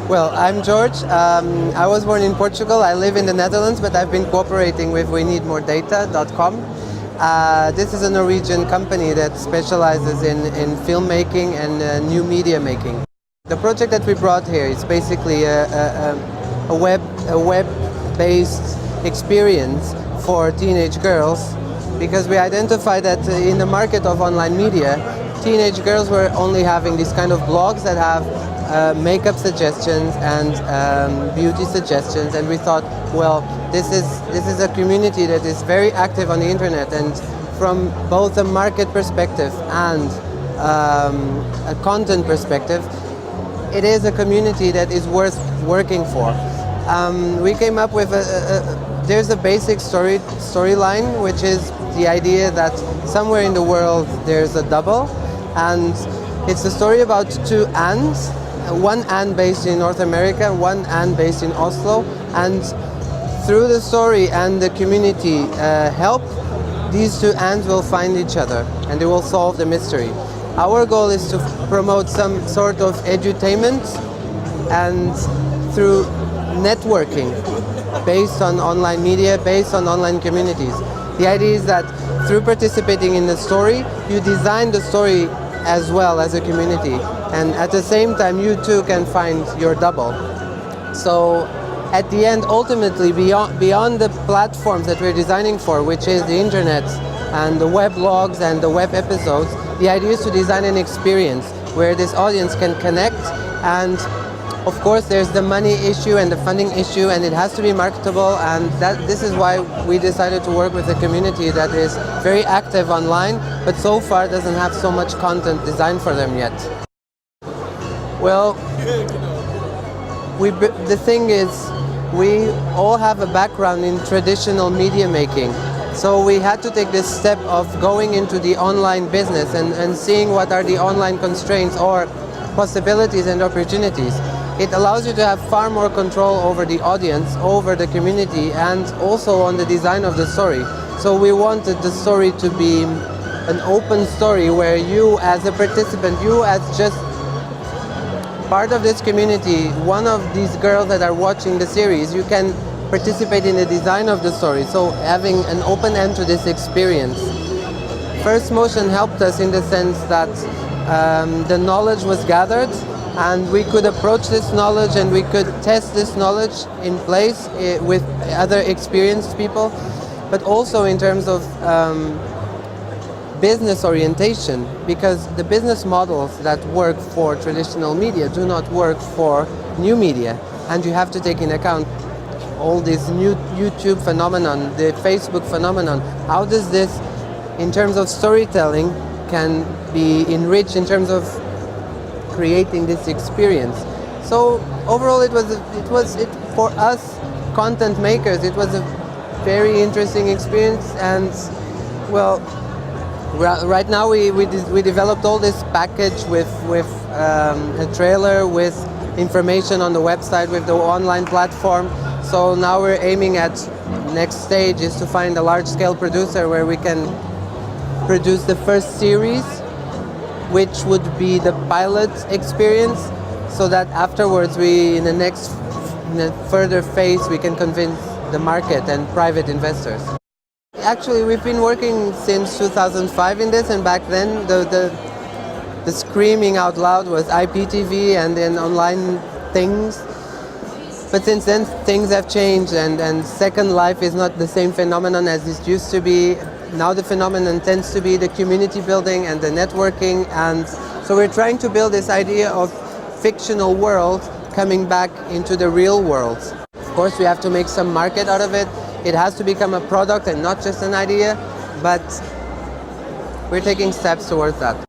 Well, I'm Jorge. I was born in Portugal. I live in the Netherlands, but I've been cooperating with WeNeedMoreData.com. This is a Norwegian company that specializes in filmmaking and new media making. The project that we brought here is basically a web-based experience for teenage girls, because we identified that in the market of online media, teenage girls were only having these kind of blogs that have makeup suggestions and beauty suggestions, and we thought, well, this is a community that is very active on the internet, and from both a market perspective and a content perspective, it is a community that is worth working for. We came up with there's a basic storyline, which is the idea that somewhere in the world there's a double, and it's a story about two Annes, one Anne based in North America, one Anne based in Oslo, and through the story and the community help, these two Annes will find each other and they will solve the mystery. Our goal is to promote some sort of edutainment and through networking based on online media, based on online communities. The idea is that through participating in the story, you design the story as well as a community, and at the same time you too can find your double. So at the end, ultimately, beyond the platforms that we're designing for, which is the internet and the web blogs and the web episodes, the idea is to design an experience where this audience can connect, and of course there's the money issue and the funding issue, and it has to be marketable, and this is why we decided to work with a community that is very active online, but so far doesn't have so much content designed for them yet. Well, the thing is, we all have a background in traditional media making. So we had to take this step of going into the online business and seeing what are the online constraints or possibilities and opportunities. It allows you to have far more control over the audience, over the community, and also on the design of the story. So we wanted the story to be an open story where you as a participant, you as just part of this community, one of these girls that are watching the series, you can participate in the design of the story, so having an open end to this experience. First Motion helped us in the sense that the knowledge was gathered, and we could approach this knowledge and we could test this knowledge in place with other experienced people, but also in terms of business orientation, because the business models that work for traditional media do not work for new media, and you have to take into account all this new YouTube phenomenon, the Facebook phenomenon. How does this, in terms of storytelling, can be enriched in terms of creating this experience? So overall, it was for us content makers, it was a very interesting experience, and well, right now we developed all this package with a trailer, with information on the website, with the online platform. So now we're aiming at next stage is to find a large-scale producer where we can produce the first series, which would be the pilot experience, so that afterwards in the further phase we can convince the market and private investors. Actually, we've been working since 2005 in this, and back then the screaming out loud was IPTV and then online things. But since then things have changed, and Second Life is not the same phenomenon as it used to be. Now the phenomenon tends to be the community building and the networking, and so we're trying to build this idea of fictional world coming back into the real world. Of course, we have to make some market out of it. It has to become a product and not just an idea, but we're taking steps towards that.